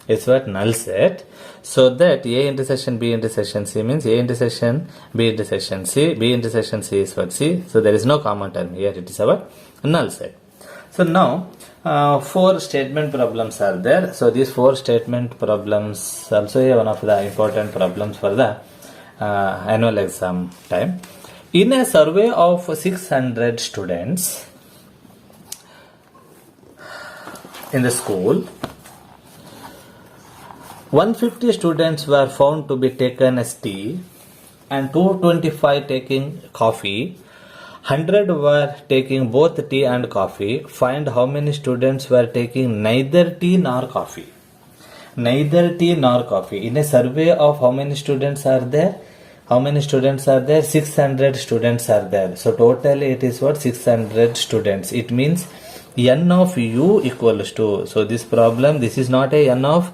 It's what? Null set. So that A intersection B intersection C means A intersection B intersection C, B intersection C is what? C. So there is no common term here. It is our null set. So now 4 statement problems are there. So these 4 statement problems also one of the important problems for the annual exam time. In a survey of 600 students in the school, 150 students were found to be taken as tea and 225 taking coffee. 100 were taking both tea and coffee. Find how many students were taking neither tea nor coffee. Neither tea nor coffee. In a survey of how many students are there? How many students are there? 600 students are there. So totally it is what? 600 students. It means n of u equals to, so this problem, this is not a n of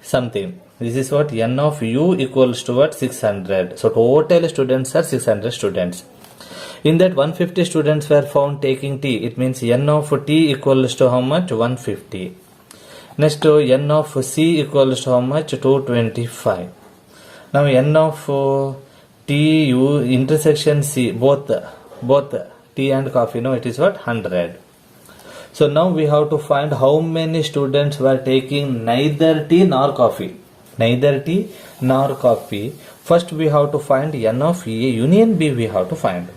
something. This is what? N of u equals to what? 600. So total students are 600 students. In that 150 students were found taking tea. It means n of t equals to how much? 150. Next n of c equals to how much? 225. Now n of T U intersection C, both tea and coffee, no, it is what? 100. So now we have to find how many students were taking neither tea nor coffee. Neither tea nor coffee. First we have to find n of A union B, we have to find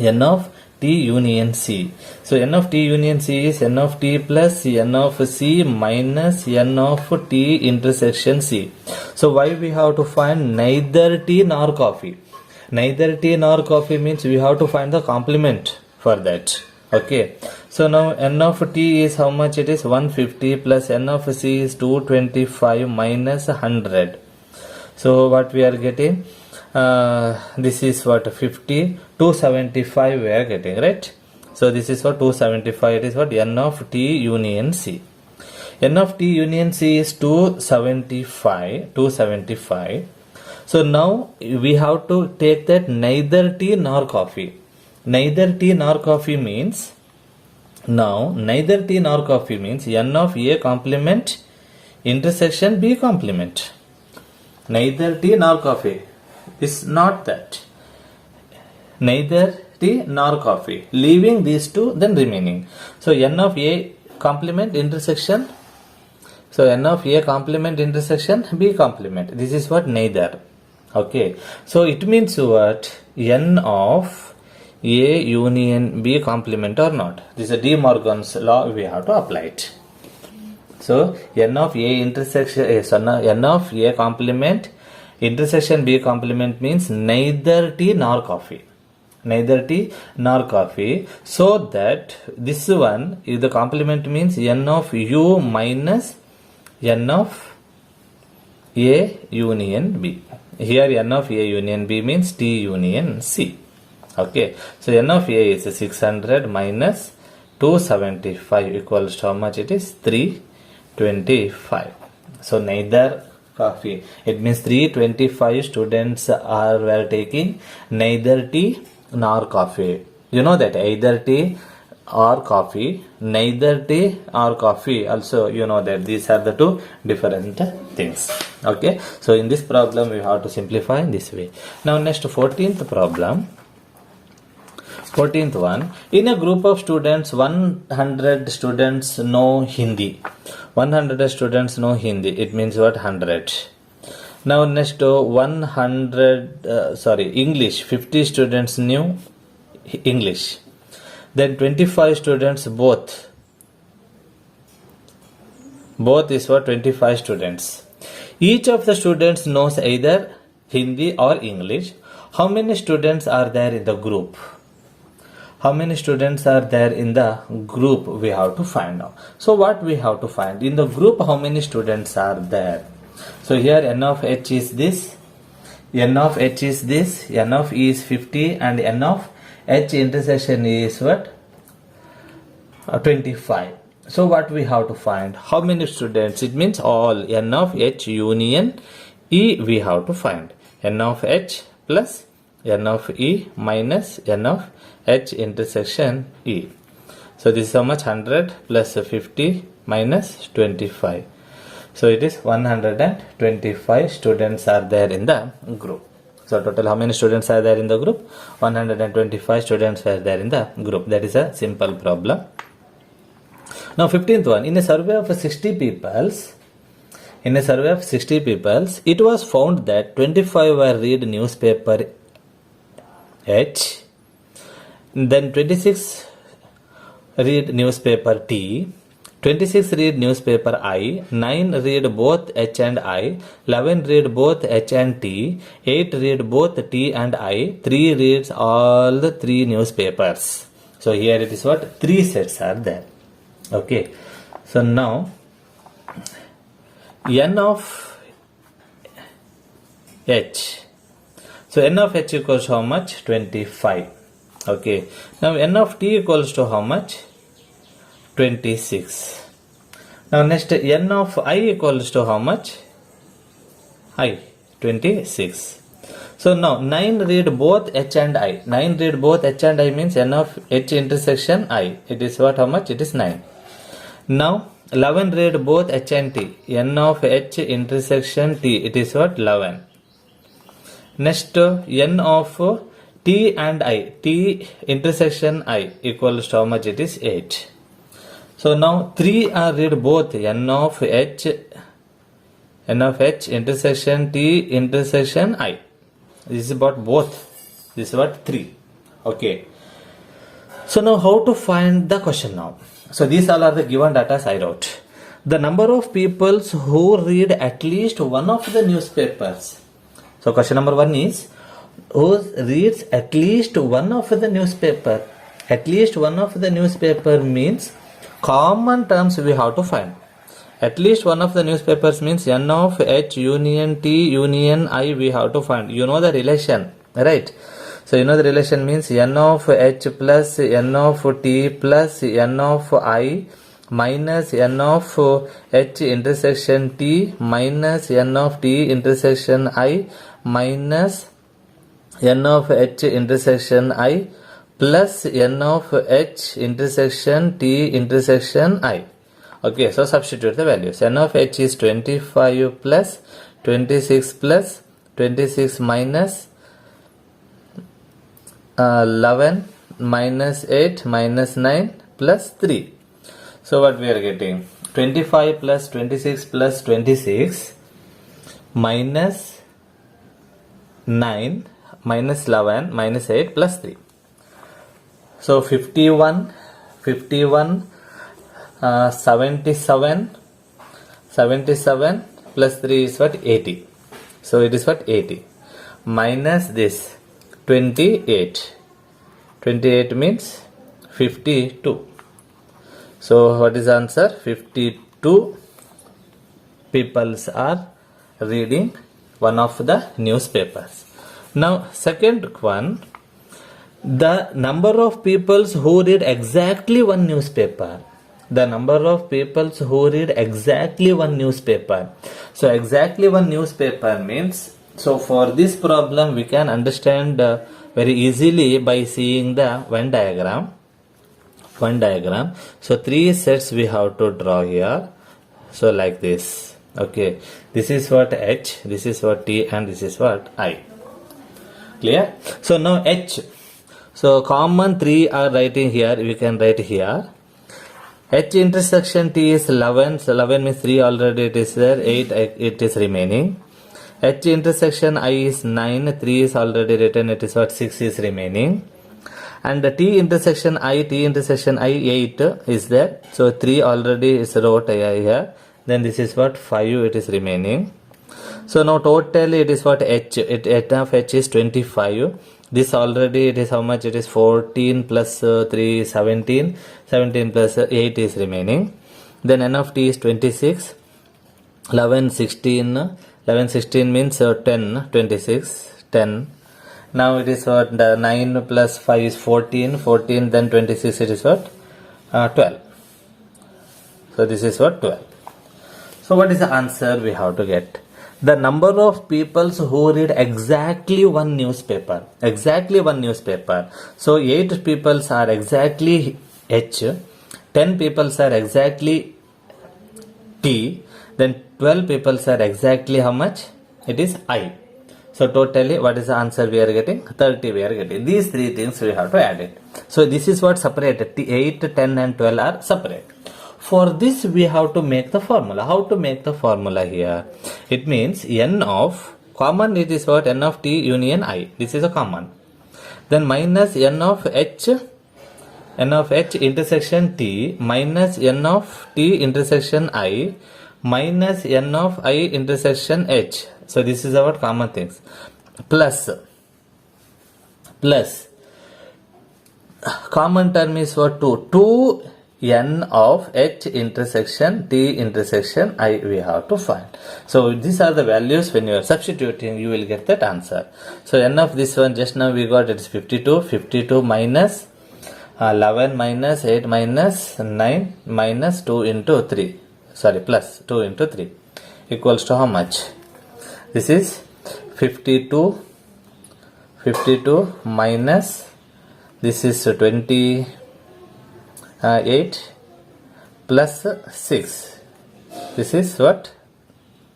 n of T union C. So n of T union C is n of T plus n of C minus n of T intersection C. So why we have to find neither tea nor coffee? Neither tea nor coffee means we have to find the complement for that. Okay. So now n of T is how much? It is 150 plus n of C is 225 minus 100. So what we are getting? This is what? 50, 275 we are getting, right? So this is what? 275. It is what? N of T union C. N of T union C is 275. So now we have to take that neither tea nor coffee. Neither tea nor coffee means, now neither tea nor coffee means n of A complement intersection B complement. Neither tea nor coffee is not that. Neither tea nor coffee. Leaving these two, then remaining. So n of A complement intersection. So n of A complement intersection B complement. This is what? Neither. Okay. So it means what? N of A union B complement or not. This is a De Morgan's law. We have to apply it. So n of A intersection, n of A complement intersection B complement means neither tea nor coffee. Neither tea nor coffee. So that this one is the complement means n of U minus n of A union B. Here n of A union B means T union C. Okay. So n of A is 600 minus 275 equals to how much? It is 325. So neither coffee. It means 325 students were taking neither tea nor coffee. You know that either tea or coffee, neither tea or coffee. Also you know that these are the two different things. Okay. So in this problem we have to simplify in this way. Now next 14th problem. 14th one. In a group of students, 100 students know Hindi. 100 students know Hindi. It means what? 100. Now next English. 50 students knew English. Then 25 students both. Both is what? 25 students. Each of the students knows either Hindi or English. How many students are there in the group? How many students are there in the group? We have to find out. So what we have to find? In the group, how many students are there? So here n of h is this, n of h is this, n of e is 50 and n of h intersection is what? 25. So what we have to find? How many students? It means all n of h union e we have to find. N of h plus n of e minus n of h intersection e. So this is how much? 100 plus 50 minus 25. So it is 125 students are there in the group. So total how many students are there in the group? 125 students were there in the group. That is a simple problem. Now 15th one. In a survey of 60 peoples, it was found that 25 were read newspaper H, then 26 read newspaper T, 26 read newspaper I, 9 read both H and I, 11 read both H and T, 8 read both T and I, 3 reads all the 3 newspapers. So here it is what? 3 sets are there. Okay. So now n of H. So n of h equals to how much? 25. Okay. Now n of t equals to how much? 26. Now next n of I equals to how much? I. 26. So now 9 read both h and I. 9 read both h and I means n of h intersection I. It is what? How much? It is 9. Now 11 read both h and t. N of h intersection t. It is what? 11. Next n of t and I. T intersection I equals to how much? It is 8. So now 3 are read both n of h intersection t intersection I. This is about both. This is what 3. Okay. So now how to find the question now? So these all are the given data I wrote. The number of people who read at least one of the newspapers. So question number 1 is who reads at least one of the newspaper. At least one of the newspaper means common terms we have to find. At least one of the newspapers means n of h union t union I we have to find. You know the relation, right? So you know the relation means n of h plus n of t plus n of I minus n of h intersection t minus n of t intersection I minus n of h intersection I plus n of h intersection t intersection I. Okay, so substitute the values. N of h is 25 plus 26 plus 26 minus 11 minus 8 minus 9 plus 3. So what we are getting? 25 plus 26 plus 26 minus 9 minus 11 minus 8 plus 3. So 51 77 plus 3 is what? 80. So it is what? 80 minus this 28 means 52. So what is the answer? 52 peoples are reading one of the newspapers. Now second one, the number of peoples who read exactly one newspaper. The number of peoples who read exactly one newspaper. So exactly one newspaper means, so for this problem we can understand very easily by seeing the Venn diagram. So 3 sets we have to draw here. So like this. Okay. This is what H, this is what T, and this is what I. Clear? So now H. So common 3 are writing here. We can write here. H intersection T is 11. So 11 means 3 already it is there. 8 it is remaining. H intersection I is 9. 3 is already written. It is what? 6 is remaining. And the T intersection I 8 is there. So 3 already is wrote here. Then this is what? 5 it is remaining. So now totally it is what? H. H of H is 25. This already it is how much? It is 14 plus 3 17. 17 plus 8 is remaining. Then N of T is 26. 11 16 means 10 26 10. Now it is what? 9 plus 5 is 14. 14 then 26 it is what? 12. So this is what? 12. So what is the answer we have to get? The number of people who read exactly one newspaper. Exactly one newspaper. So 8 people are exactly H. 10 people are exactly T. Then 12 people are exactly how much? It is I. So totally what is the answer we are getting? 30 we are getting. These 3 things we have to add it. So this is what separated. 8, 10 and 12 are separate. For this we have to make the formula. How to make the formula here? It means N of common, it is what? N of T union I. This is a common. Then minus N of H intersection T minus N of T intersection I minus N of I intersection H. So this is our common things. Plus common term is what? 2 n of h intersection t intersection I we have to find. So these are the values. When you are substituting, you will get that answer. So n of this one just now we got, it is 52. 52 minus 11 minus 8 minus 9 minus 2 into 3. Sorry, plus 2 into 3 equals to how much? This is 52 minus, this is 28 plus 6. This is what?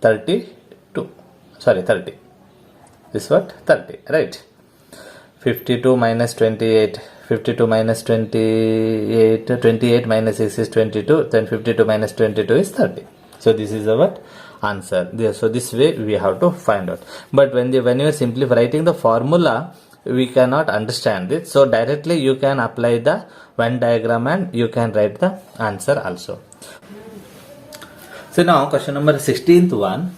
32. Sorry, 30. This is what? 30, right? 52 minus 28. 52 minus 28. 28 minus 6 is 22. Then 52 minus 22 is 30. So this is our answer. So this way we have to find out. But when you are simply writing the formula, we cannot understand it. So directly you can apply the Venn diagram and you can write the answer also. So now question number 16th one.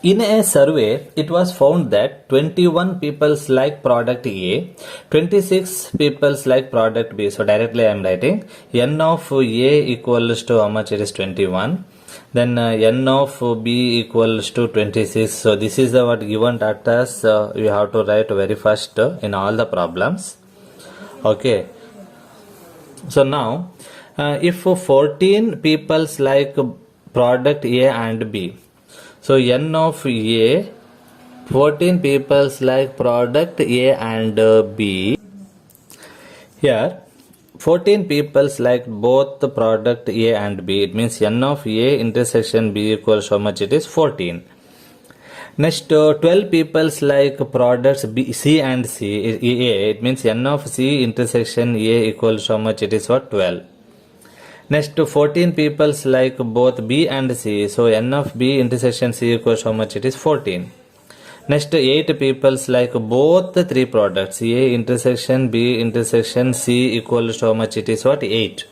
In a survey, it was found that 21 people like product A, 26 people like product B. So directly I am writing n of A equals to how much? It is 21. Then n of B equals to 26. So this is what given data. You have to write very first in all the problems. Okay. So now if 14 people like product A and B. So n of A, 14 people like product A and B. Here 14 people like both the product A and B. It means n of A intersection B equals how much? It is 14. Next 12 people like products B, C and C, A. It means n of C intersection A equals how much? It is what? 12. Next 14 people like both B and C. So n of B intersection C equals how much? It is 14. Next 8 people like both the three products A intersection B intersection C equals to how much? It is what? 8.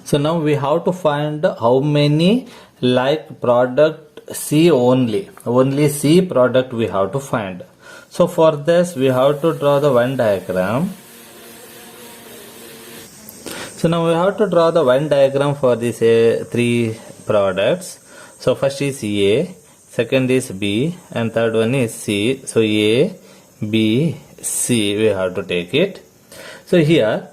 So now we have to find how many like product C only C product we have to find. So for this we have to draw the Venn diagram. So now we have to draw the Venn diagram for these three products. So first is A, second is B, and third one is C. So A, B, C, we have to take it. So here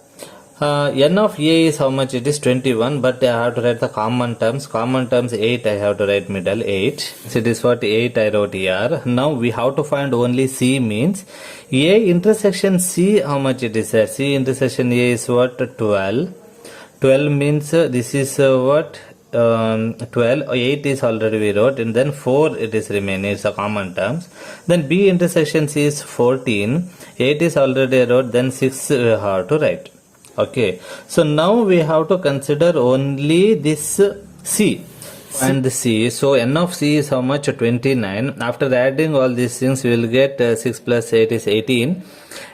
n of A is how much? It is 21, but I have to write the common terms. Common terms 8, I have to write middle 8. So it is what? 8 I wrote here. Now we have to find only C, means A intersection C, how much it is? C intersection A is what? 12. 12 means this is what? 12. 8 is already we wrote, and then 4 it is remaining. It's a common terms. Then B intersection C is 14. 8 is already wrote, then 6 we have to write. Okay. So now we have to consider only this C and C. So n of C is how much? 29. After adding all these things, we will get 6 plus 8 is 18.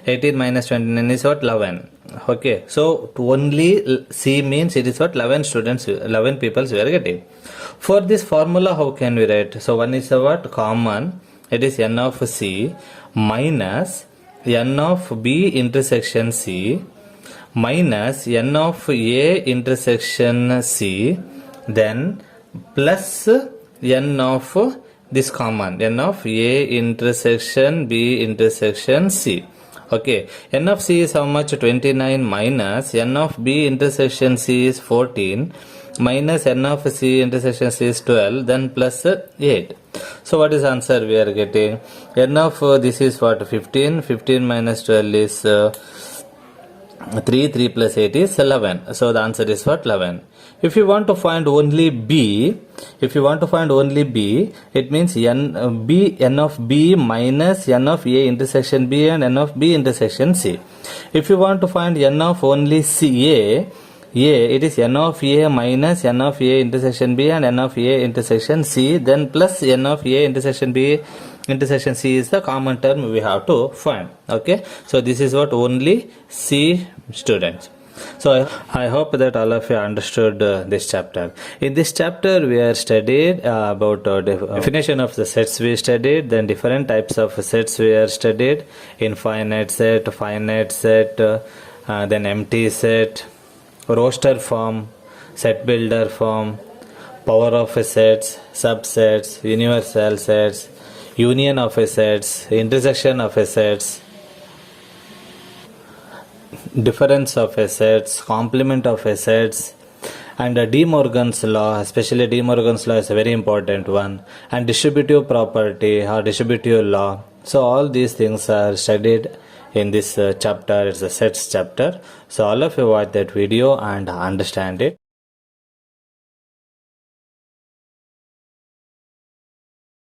18 minus 29 is what? 11. Okay. So to only C means it is what? 11 students, 11 people we are getting. For this formula, how can we write? So one is what? Common. It is n of C minus n of B intersection C minus n of A intersection C, then plus n of this common, n of A intersection B intersection C. Okay, n of C is how much? 29 minus n of B intersection C is 14 minus n of C intersection C is 12, then plus 8. So what is answer we are getting? N of this is what? 15. 15 minus 12 is 3. 3 plus 8 is 11. So the answer is what? 11. If you want to find only B, it means n of B minus n of A intersection B and n of B intersection C. If you want to find n of only C, A, it is n of A minus n of A intersection B and n of A intersection C, then plus n of A intersection B intersection C is the common term we have to find. Okay, so this is what only C students. So I hope that all of you understood this chapter. In this chapter we are studied about definition of the sets we studied, then different types of sets we are studied, infinite set, finite set, then empty set, roster form, set builder form, power of a sets, subsets, universal sets, union of a sets, intersection of a sets, difference of assets, complement of assets, and De Morgan's law, especially De Morgan's law is a very important one, and distributive property or distributive law. So all these things are studied in this chapter. It's a sets chapter. So all of you watch that video and understand it.